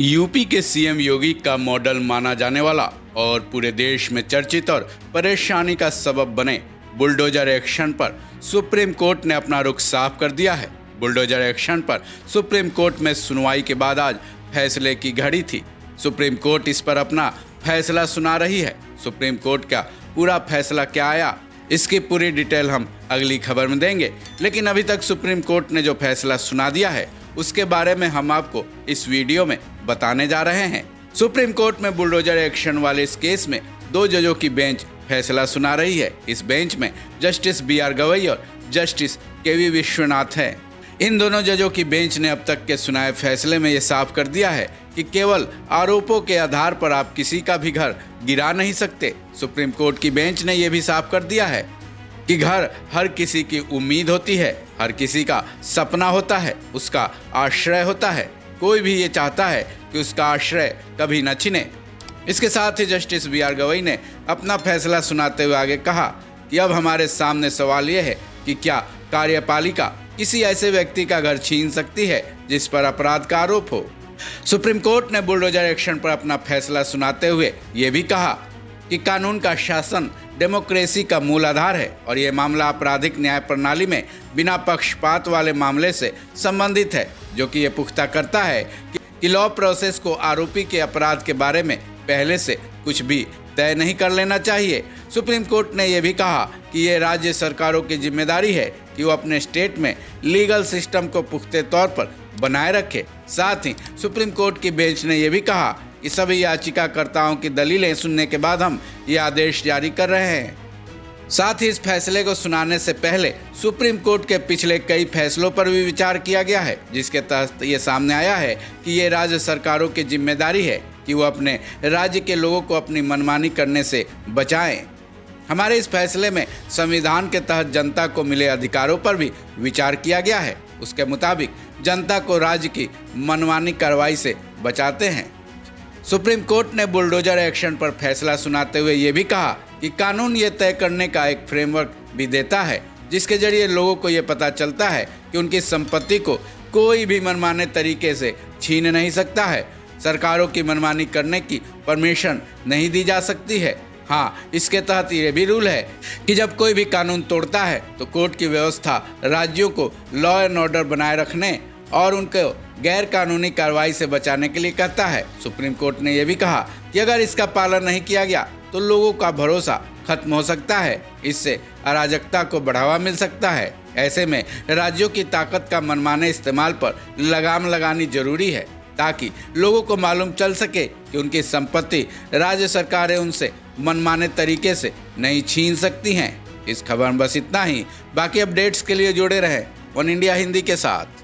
UP के CM योगी का model माना जाने वाला और पूरे देश में चर्चित और परेशानी का सबब बने बुलडोजर एक्शन पर सुप्रीम कोर्ट ने अपना रुख साफ कर दिया है। बुलडोजर एक्शन पर सुप्रीम कोर्ट में सुनवाई के बाद आज फैसले की घड़ी थी। सुप्रीम कोर्ट इस पर अपना फैसला सुना रही है। सुप्रीम कोर्ट का पूरा फैसला क्या आया, इसकी पूरी डिटेल हम अगली खबर में देंगे। लेकिन अभी तक सुप्रीम कोर्ट ने जो फैसला सुना दिया है उसके बारे में हम आपको इस वीडियो में बताने जा रहे हैं। सुप्रीम कोर्ट में बुलडोजर एक्शन वाले इस केस में 2 जजों की बेंच फैसला सुना रही है। इस बेंच में जस्टिस BR गवई और जस्टिस KV विश्वनाथ हैं। इन दोनों जजों की बेंच ने अब तक के सुनाए फैसले में ये साफ कर दिया है कि केवल आरोपों के आधार पर आप किसी का भी घर गिरा नहीं सकते। सुप्रीम कोर्ट की बेंच ने यह भी साफ कर दिया है कि घर हर किसी की उम्मीद होती है, हर किसी का सपना होता है, उसका आश्रय होता है। कोई भी ये चाहता है कि उसका आश्रय कभी न छिने। इसके साथ ही जस्टिस BR गवई ने अपना फैसला सुनाते हुए आगे कहा कि अब हमारे सामने सवाल यह है कि क्या कार्यपालिका किसी ऐसे व्यक्ति का घर छीन सकती है जिस पर अपराध का आरोप हो। सुप्रीम कोर्ट ने बुलडोजर एक्शन पर अपना फैसला सुनाते हुए ये भी कहा कि कानून का शासन डेमोक्रेसी का मूल आधार है और ये मामला आपराधिक न्याय प्रणाली में बिना पक्षपात वाले मामले से संबंधित है, जो कि ये पुख्ता करता है कि लॉ प्रोसेस को आरोपी के अपराध के बारे में पहले से कुछ भी तय नहीं कर लेना चाहिए। सुप्रीम कोर्ट ने यह भी कहा कि ये राज्य सरकारों की जिम्मेदारी है कि वो अपने स्टेट में लीगल सिस्टम को पुख्ते तौर पर बनाए रखे। साथ ही सुप्रीम कोर्ट की बेंच ने यह भी कहा कि सभी याचिकाकर्ताओं की दलीलें सुनने के बाद हम ये आदेश जारी कर रहे हैं। साथ ही इस फैसले को सुनाने से पहले सुप्रीम कोर्ट के पिछले कई फैसलों पर भी विचार किया गया है, जिसके तहत ये सामने आया है कि ये राज्य सरकारों की जिम्मेदारी है कि वो अपने राज्य के लोगों को अपनी मनमानी करने से बचाएं। हमारे इस फैसले में संविधान के तहत जनता को मिले अधिकारों पर भी विचार किया गया है। उसके मुताबिक जनता को राज्य की मनमानी कार्रवाई से बचाते हैं। सुप्रीम कोर्ट ने बुलडोजर एक्शन पर फैसला सुनाते हुए ये भी कहा कि कानून ये तय करने का एक फ्रेमवर्क भी देता है जिसके जरिए लोगों को ये पता चलता है कि उनकी संपत्ति को कोई भी मनमाने तरीके से छीन नहीं सकता है। सरकारों की मनमानी करने की परमिशन नहीं दी जा सकती है। हाँ, इसके तहत ये भी रूल है कि जब कोई भी कानून तोड़ता है तो कोर्ट की व्यवस्था राज्यों को लॉ एंड ऑर्डर बनाए रखने और उनको गैर कानूनी कार्रवाई से बचाने के लिए कहता है। सुप्रीम कोर्ट ने यह भी कहा कि अगर इसका पालन नहीं किया गया तो लोगों का भरोसा खत्म हो सकता है, इससे अराजकता को बढ़ावा मिल सकता है। ऐसे में राज्यों की ताकत का मनमाने इस्तेमाल पर लगाम लगानी जरूरी है ताकि लोगों को मालूम चल सके कि उनकी संपत्ति राज्य सरकारें उनसे मनमाने तरीके से नहीं छीन सकती हैं। इस खबर में बस इतना ही। बाकी अपडेट्स के लिए जुड़े रहें वन इंडिया हिंदी के साथ।